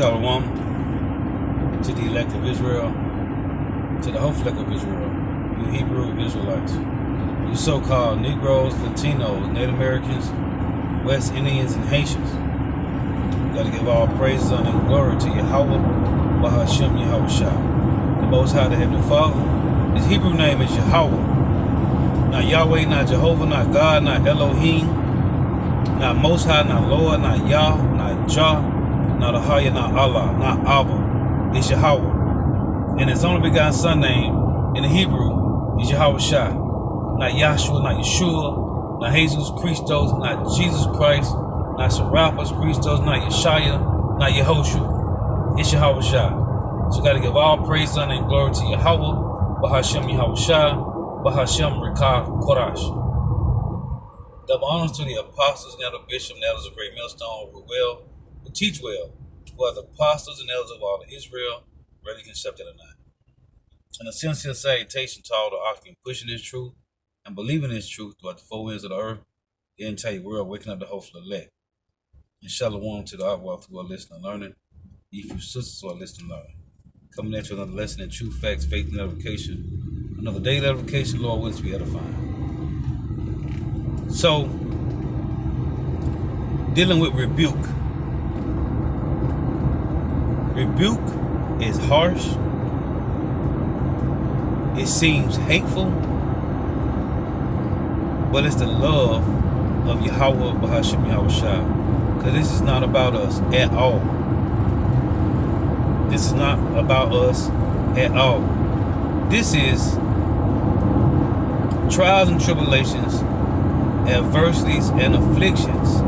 Shalom to the elect of Israel, to the whole flock of Israel, you Hebrew Israelites, you so-called Negroes, Latinos, Native Americans, West Indians, and Haitians. You got to give all praises, honor, and glory to Yahweh, Bahashem Yahweh Shah, the Most High, the Heavenly Father. His Hebrew name is Yahweh. Not Yahweh, not Jehovah, not God, not Elohim, not Most High, not Lord, not Yah, not Jah, not Ahaya, not Allah, not Abba. It's Yahweh. And his only begotten son name in the Hebrew is Yahweh Shah. Not Yahshua, not Yeshua, not Jesus Christos, not Jesus Christ, not Serapis Christos, not Yeshaya, not Yehoshua. It's Yahweh Shah. So you got to give all praise, honor, and glory to Yahweh, Bahashem Yahweh Shah, Bahashem Rikah Korash. Double honors to the apostles and elder bishop and elders of Great Millstone who teach well, who are the apostles and elders of all of Israel, whether accepted or not. And a sincere salutation to all the occupants pushing this truth and believing this truth throughout the four winds of the earth, the entire world, waking up the hopeful elect. And shalom to the outwalk who are listening and learning, you few sisters who are listening and learning. Coming at you another lesson in true facts, faith, and edification. Another daily edification, Lord, willing to be edifying. So, dealing with rebuke. Rebuke is harsh. It seems hateful. But it's the love of Yahweh Bahashem Yahweh Shah. Because this is not about us at all. This is not about us at all. This is trials and tribulations, adversities and afflictions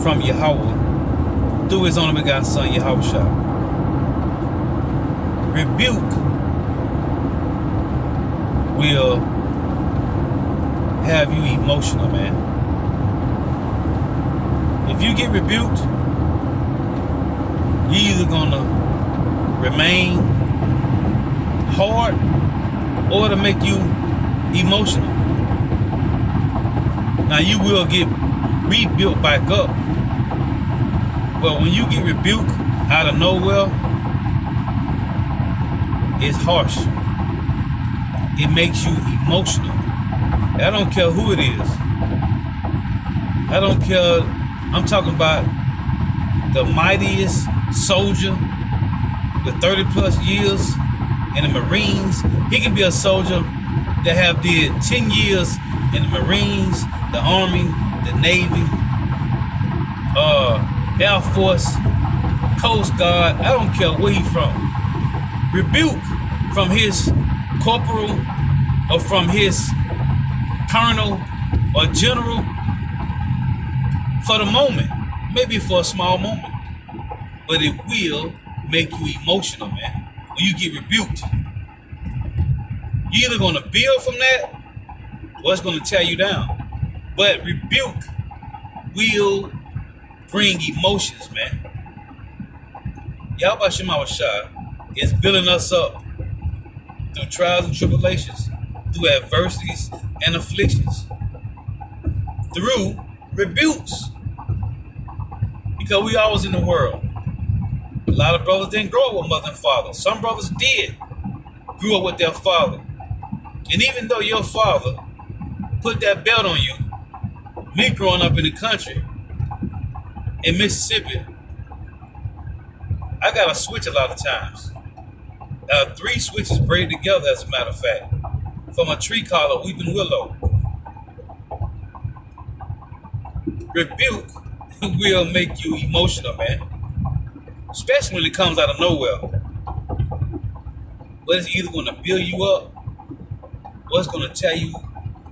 from Yahweh through his only begotten son, Yahweh Shah. Rebuke will have you emotional, man. If you get rebuked, you're either gonna remain hard or to make you emotional. Now you will get rebuilt back up, but when you get rebuked out of nowhere, it's harsh. It makes you emotional. I don't care who it is. I don't care. I'm talking about the mightiest soldier with 30 plus years in the Marines. He can be a soldier that have did 10 years in the Marines, the Army, the Navy, Air Force, Coast Guard. I don't care where he's from. Rebuke from his corporal or from his colonel or general for the moment, maybe for a small moment, but it will make you emotional, man. When you get rebuked, you're either going to build from that or it's going to tear you down. But rebuke will bring emotions, man. Yahweh Shema Shah is building us up through trials and tribulations, through adversities and afflictions, through rebukes. Because we always in the world. A lot of brothers didn't grow up with mother and father. Some brothers did grew up with their father. And even though your father put that belt on you, me growing up in the country, in Mississippi, I got a switch a lot of times. 3 switches braided together, as a matter of fact, from a tree called a weeping willow. Rebuke will make you emotional, man. Especially when it comes out of nowhere. But it's either going to build you up or it's going to tear you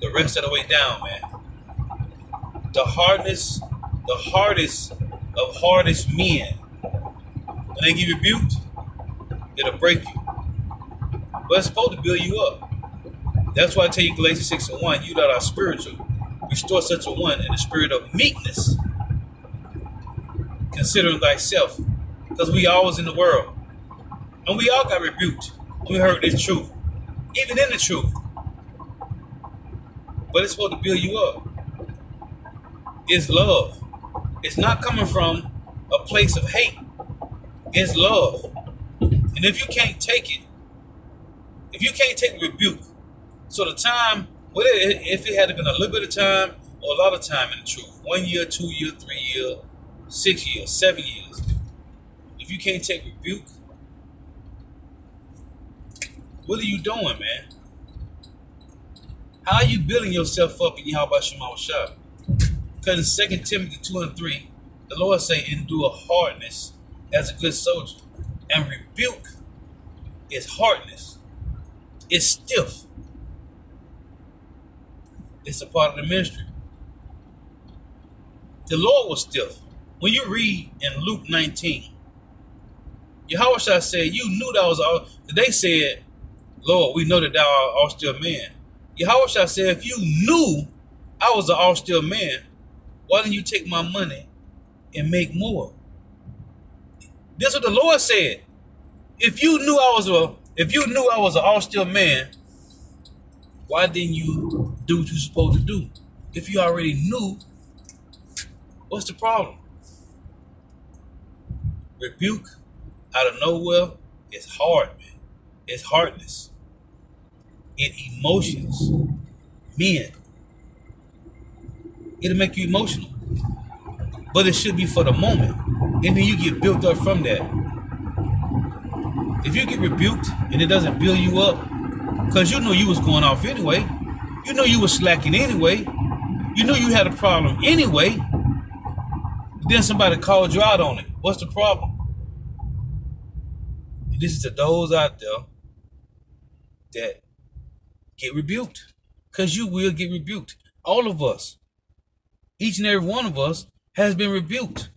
the rest of the way down, man. The hardest of hardest men, when they get rebuked, it'll break you. But it's supposed to build you up. That's why I tell you Galatians 6:1, you that are spiritual, restore such a one in the spirit of meekness, considering thyself. Because we always in the world. And we all got rebuked when we heard this truth. Even in the truth. But it's supposed to build you up. It's love. It's not coming from a place of hate. It's love. And if you can't take it, if you can't take rebuke, so the time, if it had been a little bit of time or a lot of time in the truth, 1 year, 2 year, 3 year, 6 years, 7 years, if you can't take rebuke, what are you doing, man? How are you building yourself up in Yahweh Shema Shah? Because in 2 Timothy 2 and 3, the Lord say, endure hardness as a good soldier. And rebuke is hardness. It's stiff. It's a part of the ministry. The Lord was stiff. When you read in Luke 19, Yahweh said, you knew that was all. They said, Lord, we know that thou art an austere man. Yahweh said, if you knew I was an austere man, why didn't you take my money and make more? This is what the Lord said. If you knew I was an austere man, why didn't you do what you're supposed to do? If you already knew, what's the problem? Rebuke out of nowhere is hard, man. It's hardness. It emotions. Men. It'll make you emotional. But it should be for the moment. And then you get built up from that. If you get rebuked and it doesn't build you up, because you know you was going off anyway. You know you was slacking anyway. You knew you had a problem anyway. Then somebody called you out on it. What's the problem? And this is to those out there that get rebuked. Because you will get rebuked. All of us. Each and every one of us has been rebuked.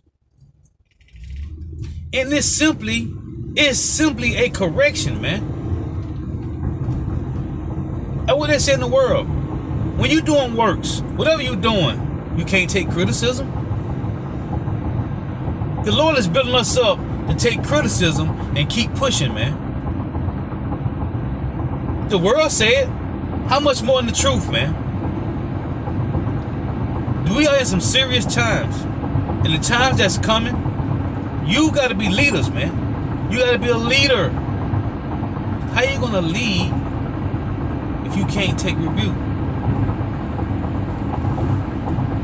And it's simply a correction, man. And what they say in the world, when you're doing works, whatever you're doing, you can't take criticism. The Lord is building us up to take criticism and keep pushing, man. The world said, how much more in the truth, man? We are in some serious times. And the times that's coming, you got to be leaders, man. You got to be a leader. How you going to lead if you can't take rebuke?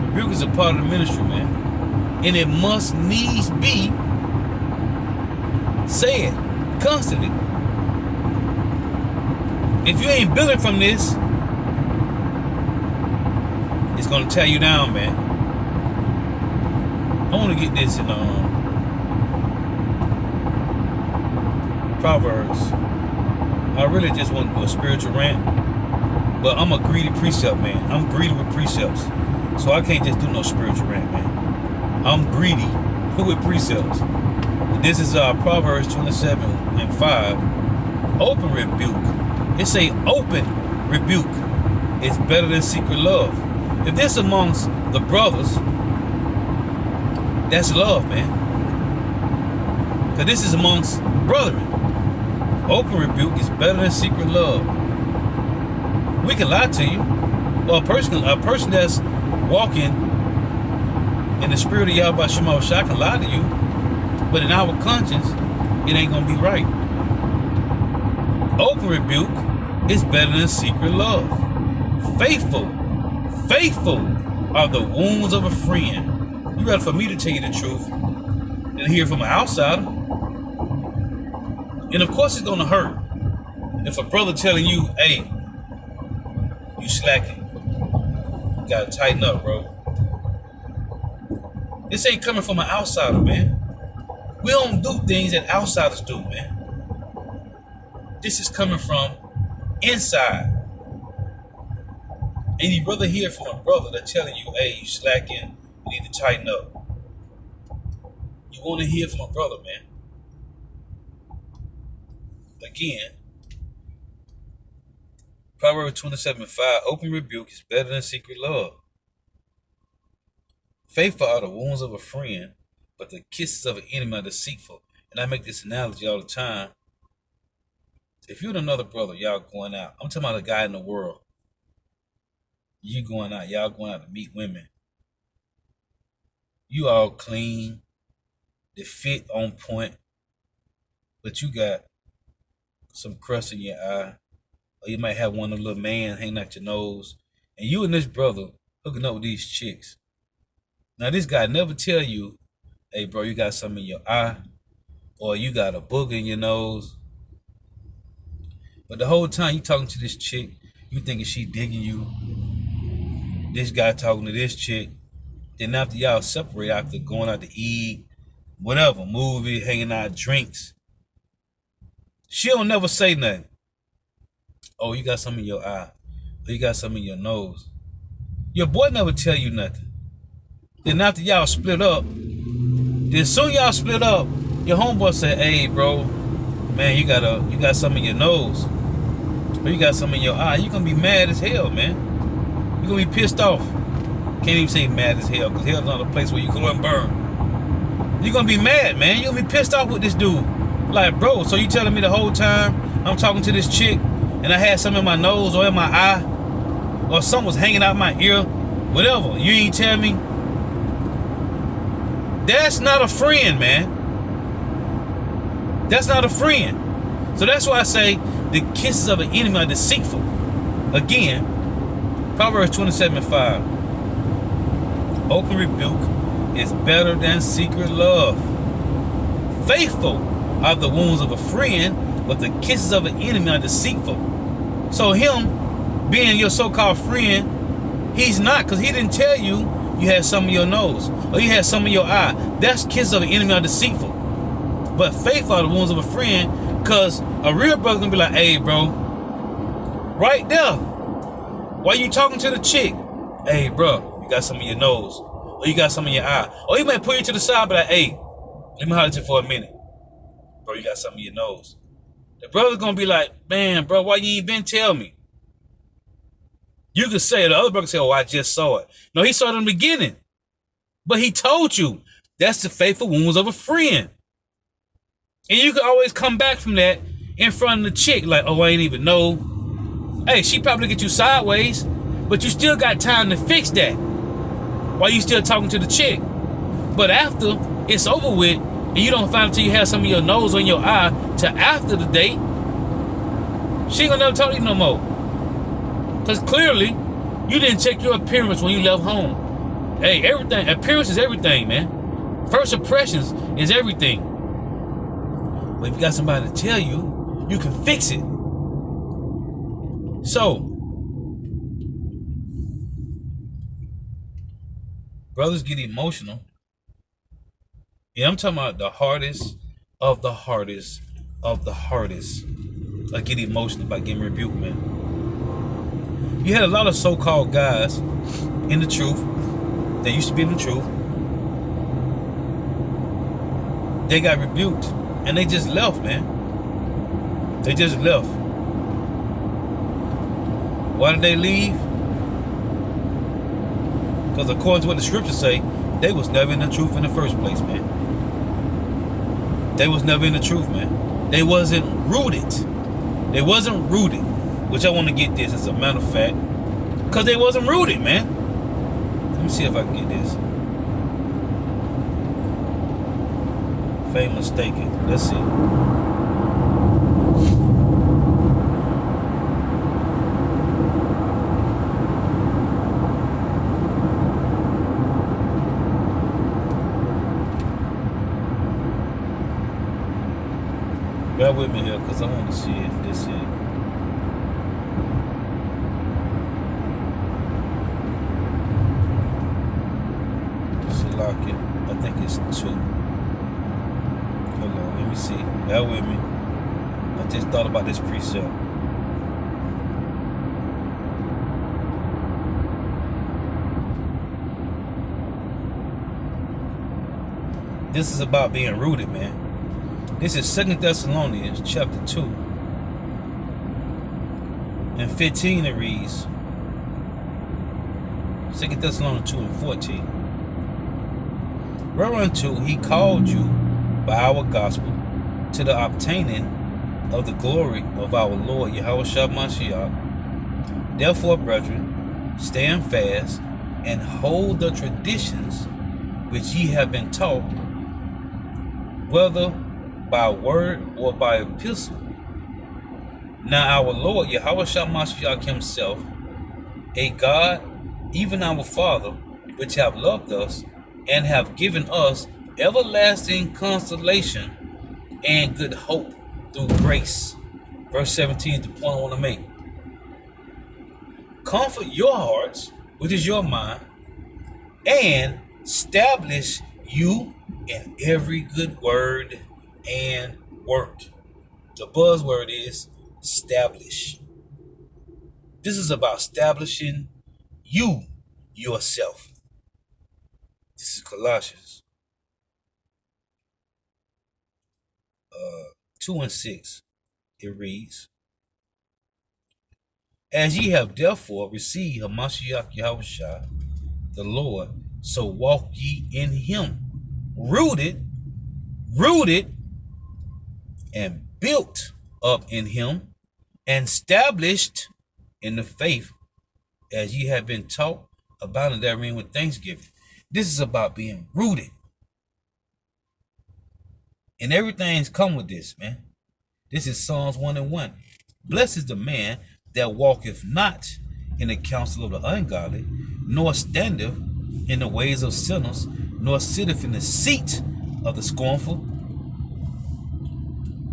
Rebuke is a part of the ministry, man. And it must needs be said constantly. If you ain't building from this, it's going to tear you down, man. I want to get this in Proverbs. I really just want to do a spiritual rant, but I'm a greedy precept, man. I'm greedy with precepts, so I can't just do no spiritual rant, man. I'm greedy with precepts. This is Proverbs 27 and 5. Open rebuke. It say open rebuke is better than secret love. If this amongst the brothers, that's love, man. Because this is amongst brethren. Open rebuke is better than secret love. We can lie to you. Well, a person that's walking in the spirit of Yahweh Shema Shah can lie to you, but in our conscience, it ain't gonna be right. Open rebuke is better than secret love. Faithful are the wounds of a friend. You rather for me to tell you the truth than hear from an outsider. And of course it's gonna hurt if a brother telling you, hey, you slacking. You gotta tighten up, bro. This ain't coming from an outsider, man. We don't do things that outsiders do, man. This is coming from inside. And you'd rather hear from a brother that's telling you, hey, you slacking, you need to tighten up. You want to hear from a brother, man. Again, Proverbs 27:5, open rebuke is better than secret love. Faithful are the wounds of a friend, but the kisses of an enemy are deceitful. And I make this analogy all the time. If you're another brother, y'all going out. I'm talking about a guy in the world. You going out, y'all going out to meet women. You all clean, the fit on point, but you got some crust in your eye, or you might have one of the little man hanging out your nose, and you and this brother hooking up with these chicks. Now this guy never tell you, hey bro, you got something in your eye, or you got a booger in your nose. But the whole time you talking to this chick, you thinking she digging you. This guy talking to this chick. Then after y'all separate, after going out to eat, whatever, movie, hanging out, drinks, she don't never say nothing. Oh, you got something in your eye. Or you got something in your nose. Your boy never tell you nothing. Then after y'all split up, then soon y'all split up, your homeboy said, hey bro, man, you got something in your nose. Or you got something in your eye. You gonna be mad as hell, man. You gonna be pissed off. Can't even say mad as hell, because hell's not a place where you go and burn. You gonna be mad, man. You gonna be pissed off with this dude. Like, bro, so you telling me the whole time I'm talking to this chick and I had something in my nose or in my eye, or something was hanging out my ear, whatever, you ain't tell me? That's not a friend, man. That's not a friend. So that's why I say the kisses of an enemy are deceitful. Again, Proverbs 27:5. Open rebuke is better than secret love. Faithful are the wounds of a friend, but the kisses of an enemy are deceitful. So him being your so-called friend, he's not, because he didn't tell you you had something in your nose or you had something in your eye. That's kisses of the enemy are deceitful. But faithful are the wounds of a friend, because a real brother gonna be like, hey bro, right there, while you talking to the chick, hey bro, you got something in your nose or you got something in your eye. Or he might pull you to the side and be like, hey, let me holler at you for a minute. Bro, you got something in your nose. The brother's gonna be like, man, bro, why you ain't been tell me? You could say, the other brother could say, oh, I just saw it. No, he saw it in the beginning. But he told you. That's the faithful wounds of a friend. And you can always come back from that in front of the chick, like, oh, I ain't even know. Hey, she probably get you sideways, but you still got time to fix that while you still talking to the chick. But after it's over with, and you don't find it till you have some of your nose or in your eye till after the date, she ain't gonna never talk to you no more. Because clearly, you didn't check your appearance when you left home. Hey, everything, appearance is everything, man. First impressions is everything. But if you got somebody to tell you, you can fix it. So, brothers get emotional. Yeah, I'm talking about the hardest of the hardest of the hardest. I get emotional about getting rebuked, man. You had a lot of so-called guys in the truth. They used to be in the truth. They got rebuked and they just left, man. They just left. Why did they leave? Because according to what the scriptures say, they was never in the truth in the first place, man. They was never in the truth, man. They wasn't rooted. They wasn't rooted. Which I want to get this as a matter of fact. Because they wasn't rooted, man. Let me see if I can get this. If I ain't mistaken. Let's see. Bear with me here, because I want to see if this is. Salakia. I think it's 2. Hold on, let me see. Bear with me. I just thought about this PreShow. This is about being rooted, man. This is 2 Thessalonians chapter 2. And 15 it reads, 2 Thessalonians 2 and 14. Whereunto he called you by our gospel to the obtaining of the glory of our Lord Yahushua Mashiach. Therefore, brethren, stand fast and hold the traditions which ye have been taught, whether by word or by epistle. Now our Lord Yahushua Mashiach himself, a God, even our Father, which have loved us and have given us everlasting consolation and good hope through grace. Verse 17 is the point I want to make. Comfort your hearts, which is your mind, and establish you in every good word and work. The buzzword is establish. This is about establishing you, yourself. This is Colossians 2:6. It reads, as ye have therefore received Hamashiach Yahushua, the Lord, so walk ye in him, rooted, and built up in him, and established in the faith, as ye have been taught, abounding therein with thanksgiving. This is about being rooted. And everything's come with this, man. This is Psalms 1:1. Blessed is the man that walketh not in the counsel of the ungodly, nor standeth in the ways of sinners, nor sitteth in the seat of the scornful.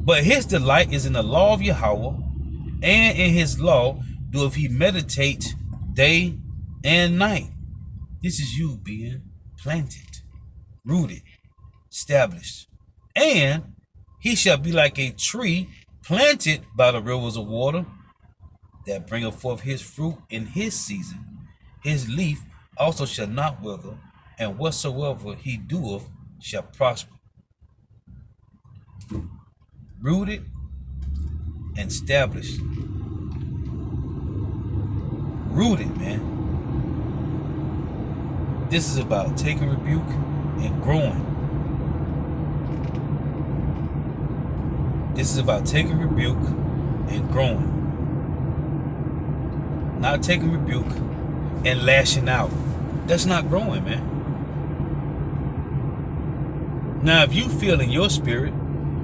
But his delight is in the law of Yahweh, and in his law doeth he meditate day and night. This is you being planted, rooted, established. And he shall be like a tree planted by the rivers of water, that bringeth forth his fruit in his season. His leaf also shall not wither, and whatsoever he doeth shall prosper. Rooted and established. Rooted, man. This is about taking rebuke and growing. This is about taking rebuke and growing. Not taking rebuke and lashing out. That's not growing, man. Now, if you feel in your spirit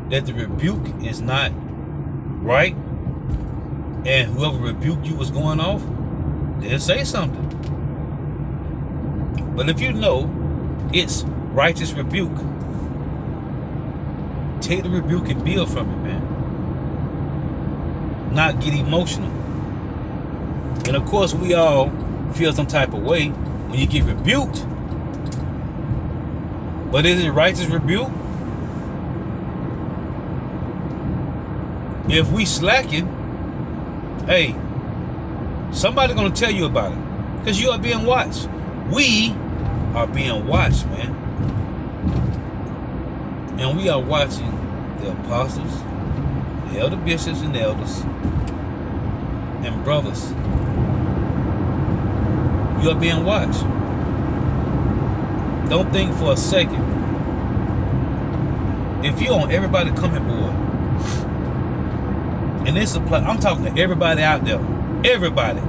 that the rebuke is not right, and whoever rebuked you was going off, then say something. But if you know it's righteous rebuke, take the rebuke and build from it, man. Not get emotional. And of course, we all feel some type of way when you get rebuked. But is it righteous rebuke? If we slacking, hey, somebody's gonna tell you about it, because you are being watched. We are being watched, man. And we are watching the apostles, the elder bishops and elders, and brothers. You are being watched. Don't think for a second. If you're on everybody coming board, and this applies, I'm talking to everybody out there. Everybody.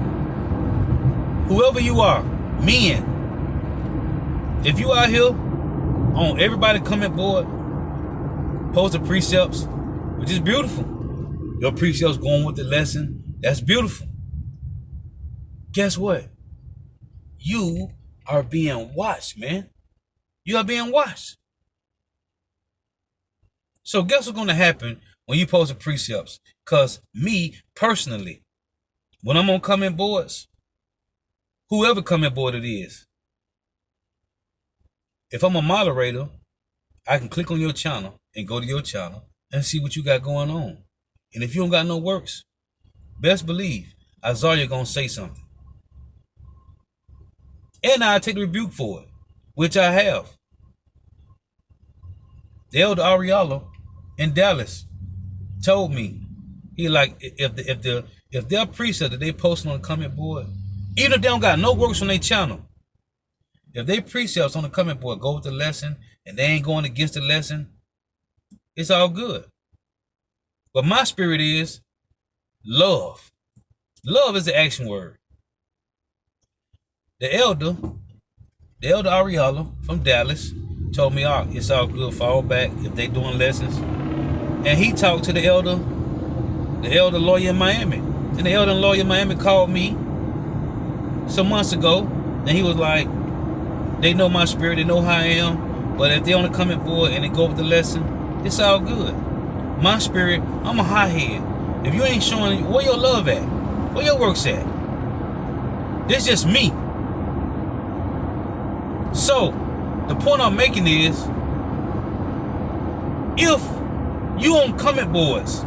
Whoever you are, men. If you out here on everybody coming board, posting precepts, which is beautiful. Your precepts going with the lesson, that's beautiful. Guess what? You are being watched, man. You are being watched. So guess what's going to happen when you post the precepts? Because me, personally, when I'm on comment boards, whoever comment board it is, if I'm a moderator, I can click on your channel and go to your channel and see what you got going on. And if you don't got no works, best believe Isaiah gonna say something. And I take the rebuke for it, which I have. The elder Ariella in Dallas told me, he like, if their preset that they posting on the comment board, even if they don't got no works on their channel, if they precepts on the comment board go with the lesson and they ain't going against the lesson, it's all good. But my spirit is love. Love is the action word. The elder Ariella from Dallas told me, oh, it's all good, fall back if they doing lessons. and he talked to the elder lawyer in Miami. And the elder lawyer in Miami called me some months ago, and he was like, they know my spirit, they know how I am, but if they on the comment board and they go with the lesson, it's all good. My spirit, I'm a hothead. If you ain't showing where your love at, where your work's at, this just me. So the point I'm making is, if you on comment boards,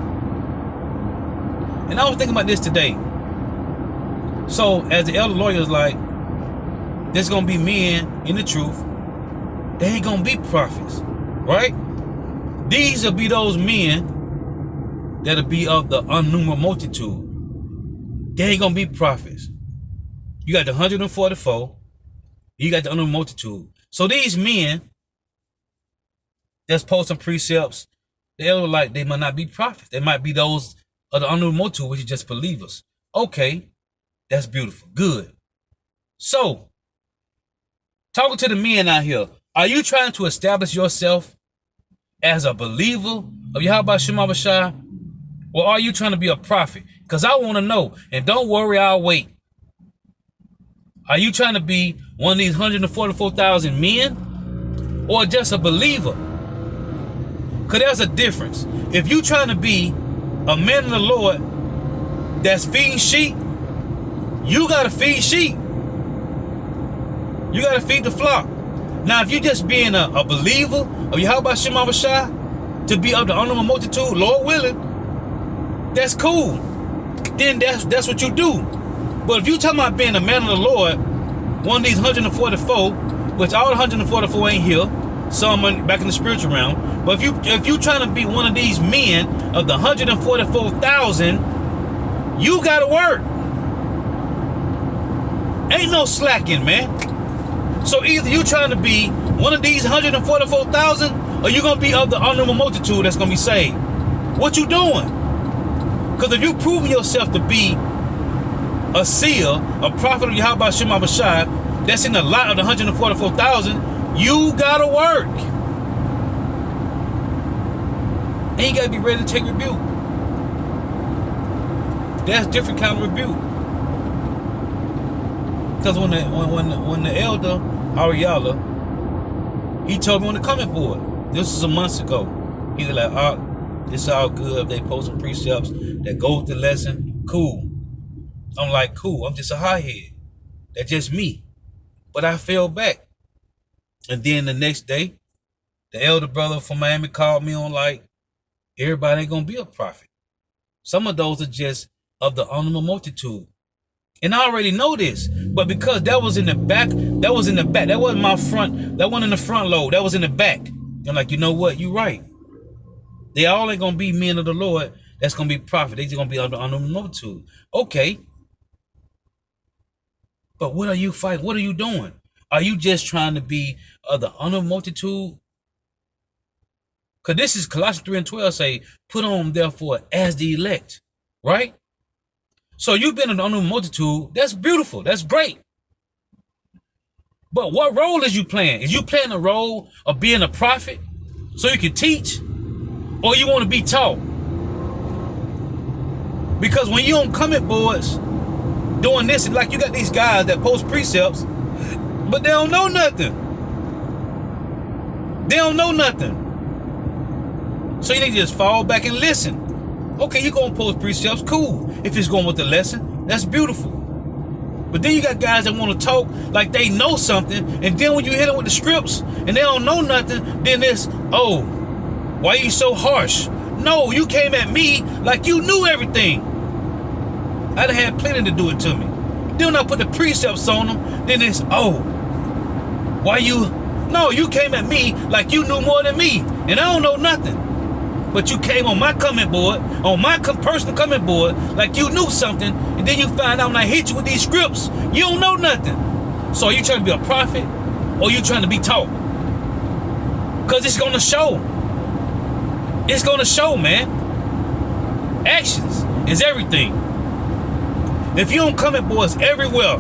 and I was thinking about this today. So as the elder lawyer is like, there's gonna be men in the truth. They ain't gonna be prophets, right? These will be those men that'll be of the unnumbered multitude. They ain't gonna be prophets. You got the 144. You got the unknown multitude. So these men that's posting precepts, they're like, they might not be prophets. They might be those of the unknown multitude, which is just believers. Okay, that's beautiful. Good. So, talking to the men out here, are you trying to establish yourself as a believer of Yahweh Shema Shai, or are you trying to be a prophet? Because I want to know, and don't worry, I'll wait. Are you trying to be one of these 144,000 men, or just a believer? Because there's a difference. If you trying to be a man of the Lord that's feeding sheep, you got to feed sheep. You got to feed the flock. Now, if you just being a believer of Yahweh Shema Shai, to be of the unknown multitude, Lord willing, that's cool. Then that's what you do. But if you talking about being a man of the Lord, one of these 144, which all 144 ain't here, some back in the spiritual realm. But if you trying to be one of these men of the 144,000, you gotta work. Ain't no slacking, man. So either you trying to be one of these 144,000, or you gonna be of the unknown multitude that's gonna be saved. What you doing? Because if you proving yourself to be a seer, a prophet of Yahweh Shema Shai, that's in the lot of the 144,000, you gotta work. And you gotta be ready to take rebuke. That's different kind of rebuke. Because when the elder Ariella, he told me on the comment board, this was some months ago, he was like, it's all good if they post some precepts that go with the lesson, cool. I'm like, cool, I'm just a hothead. That's just me. But I fell back. And then the next day, the elder brother from Miami called me on like, everybody ain't gonna be a prophet. Some of those are just of the unknown multitude. And I already know this, but because that was in the back, that wasn't my front, that wasn't in the front load, that was in the back. I'm like, you know what, you right. They all ain't gonna be men of the Lord that's gonna be prophet. They just gonna be of the unknown multitude. Okay. But what are you fighting? What are you doing? Are you just trying to be of the unknown multitude? Because this is Colossians 3:12 say, put on therefore as the elect, right? So you've been in the unknown multitude. That's beautiful. That's great. But what role is you playing? Is you playing the role of being a prophet so you can teach? Or you want to be taught? Because when you on comment boards doing this, like you got these guys that post precepts, but they don't know nothing. They don't know nothing. So you need to just fall back and listen. Okay, you're going to post precepts, cool. If it's going with the lesson, that's beautiful. But then you got guys that want to talk like they know something, and then when you hit them with the scripts and they don't know nothing, then it's, oh, why are you so harsh? No, you came at me like you knew everything. I done had plenty to do it to me. Then when I put the precepts on them, then it's, oh, why you? No, you came at me like you knew more than me, and I don't know nothing. But you came on my comment board, on my personal comment board, like you knew something, and then you find out when I hit you with these scripts, you don't know nothing. So are you trying to be a prophet, or you trying to be taught? Because it's going to show. It's going to show, man. Actions is everything. If you don't comment boards everywhere,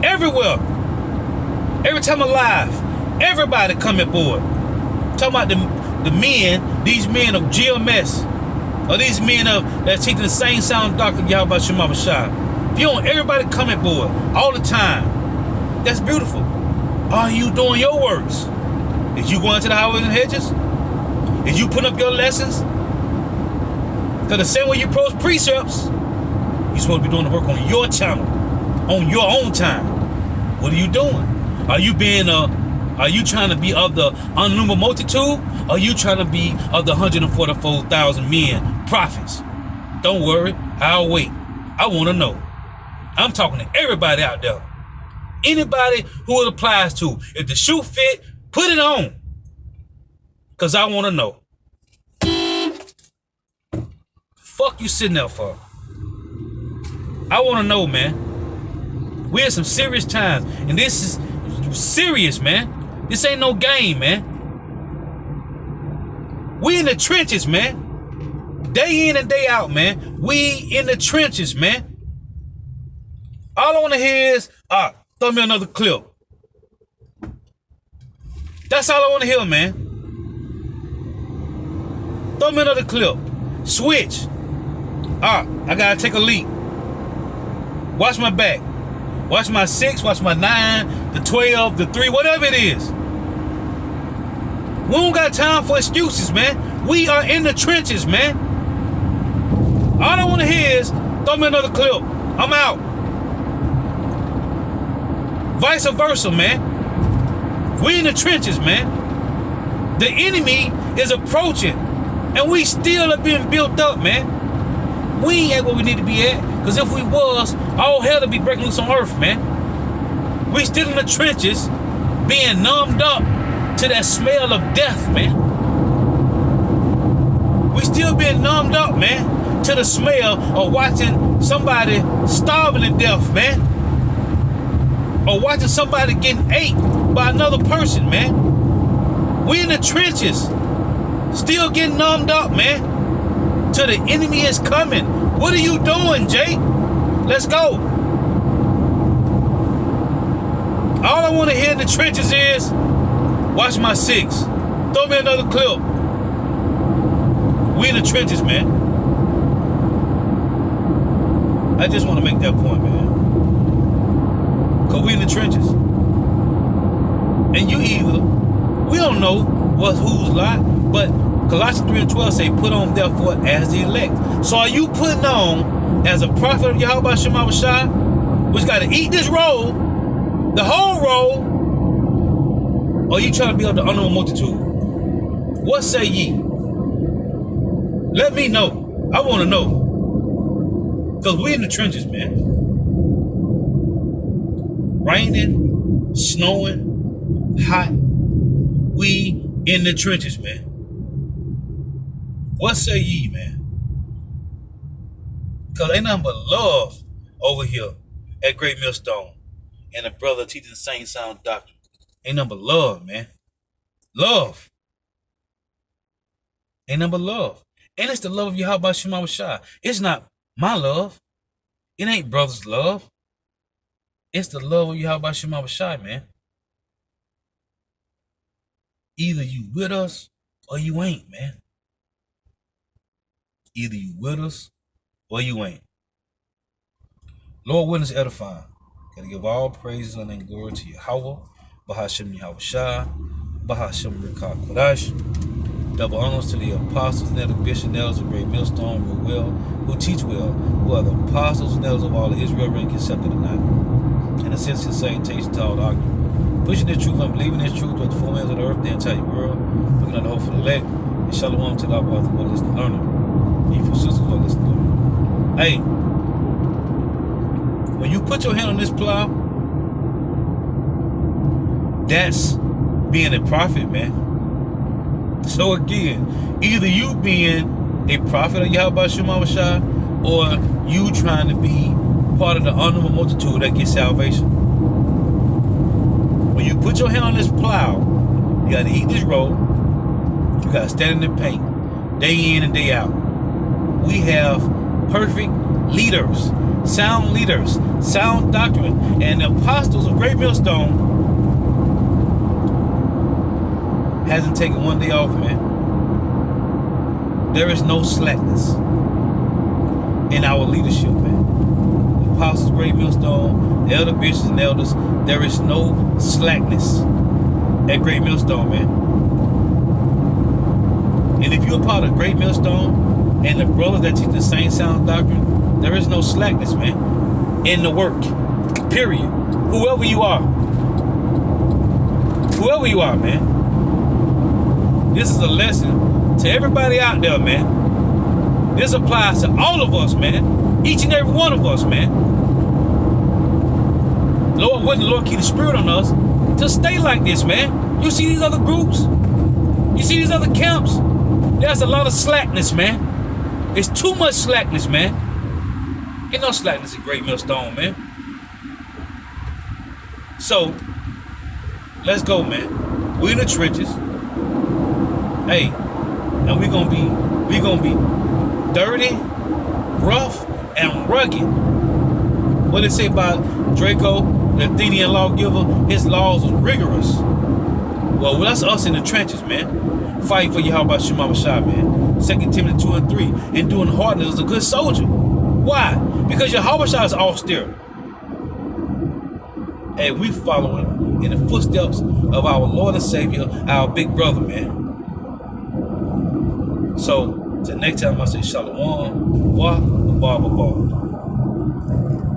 every time alive, everybody comment board. I'm talking about the men, these men of GMS, or these men of that teaching the same sound doctrine, Yahweh Shema Shai. If you want everybody coming board all the time, that's beautiful. Are you doing your works? Is you going to the highways and hedges? Is you putting up your lessons? Because the same way you post precepts, you're supposed to be doing the work on your channel, on your own time. What are you doing? Are you trying to be of the unnumbered multitude? Or are you trying to be of the 144,000 men, prophets? Don't worry, I'll wait. I want to know. I'm talking to everybody out there. Anybody who it applies to. If the shoe fit, put it on. Because I want to know. Fuck you sitting there for? I want to know, man. We're in some serious times. And this is serious, man. This ain't no game, man. We in the trenches, man. Day in and day out, man. We in the trenches, man. All I want to hear is, throw me another clip. That's all I want to hear, man. Throw me another clip. Switch. I gotta take a leap. Watch my back. Watch my 6, watch my 9, the 12, the 3, whatever it is. We don't got time for excuses, man. We are in the trenches, man. All I want to hear is, throw me another clip. I'm out. Vice versa, man. We in the trenches, man. The enemy is approaching, and we still are being built up, man. We ain't at where we need to be at, because if we was, all hell would be breaking loose on earth, man. We still in the trenches, being numbed up to that smell of death, man. We still being numbed up, man, to the smell of watching somebody starving to death, man. Or watching somebody getting ate by another person, man. We in the trenches, still getting numbed up, man, till the enemy is coming. What are you doing, Jay? Let's go. All I want to hear in the trenches is, watch my 6. Throw me another clip. We in the trenches, man. I just want to make that point, man. Because we in the trenches. And you either, we don't know what's whose lot, but Colossians 3 and 12 say, put on therefore as the elect. So are you putting on as a prophet of Yahweh Shema Shai, which got to eat this roll, the whole roll, or you trying to be of the unknown multitude? What say ye? Let me know. I want to know. Because we in the trenches, man. Raining, snowing, hot. We in the trenches, man. What say ye, man? Because ain't nothing but love over here at Great Millstone. And a brother teaching the same sound doctrine. Ain't nothing but love, man. Love. Ain't nothing but love. And it's the love of Yahweh Shema Shai. It's not my love. It ain't brother's love. It's the love of Yahweh Shema Shai, man. Either you with us or you ain't, man. Either you with us or you ain't. Lord, witness edifying. Gotta give all praises and glory to Yahweh, Bahashem Yahweh Shai, Bahashem Rikah Kodash. Double honors to the apostles, and the bishop, and elders of Great Millstone, who teach well, who are the apostles and elders of all of Israel, rank accepted or not. And a sense of salutation to all doctrine. Pushing the truth and believing in truth with the full ends of the earth, the entire world, looking at the hope for the elect, and shalom to the brother who listen to learning. Evil sisters who listen to learning. Hey, when you put your hand on this plow, that's being a prophet, man. So again, either you being a prophet of Yahweh Shema Shai, or you trying to be part of the unknown multitude that gets salvation. When you put your hand on this plow, you got to eat this roll. You got to stand in the paint, day in and day out. We have perfect leaders, sound doctrine, and the apostles of Great Millstone hasn't taken one day off, man. there is no slackness in our leadership, man. The apostles, great millstone, elder bishops and elders, there is no slackness at Great Millstone, man. And if you're a part of Great Millstone and the brothers that teach the same sound doctrine, there is no slackness, man, in the work. Period. Whoever you are, man. This is a lesson to everybody out there, man. This applies to all of us, man. Each and every one of us, man. Lord, wouldn't the Lord keep the spirit on us to stay like this, man? You see these other groups? You see these other camps? There's a lot of slackness, man. It's too much slackness, man. Ain't no slackness at Great Millstone, man. So, let's go, man. We in the trenches. Hey, and we gonna be dirty, rough, and rugged. What they say about Draco, the Athenian lawgiver? His laws was rigorous. Well, that's us in the trenches, man. Fight for Yahweh Shema Mashah, man. 2 Timothy 2 and 3. Enduring hardness as a good soldier. Why? Because Yahweh Shah is austere. And we following in the footsteps of our Lord and Savior, our big brother, man. So, till next time I say Shalom, Wa, Ba, Ba, Ba.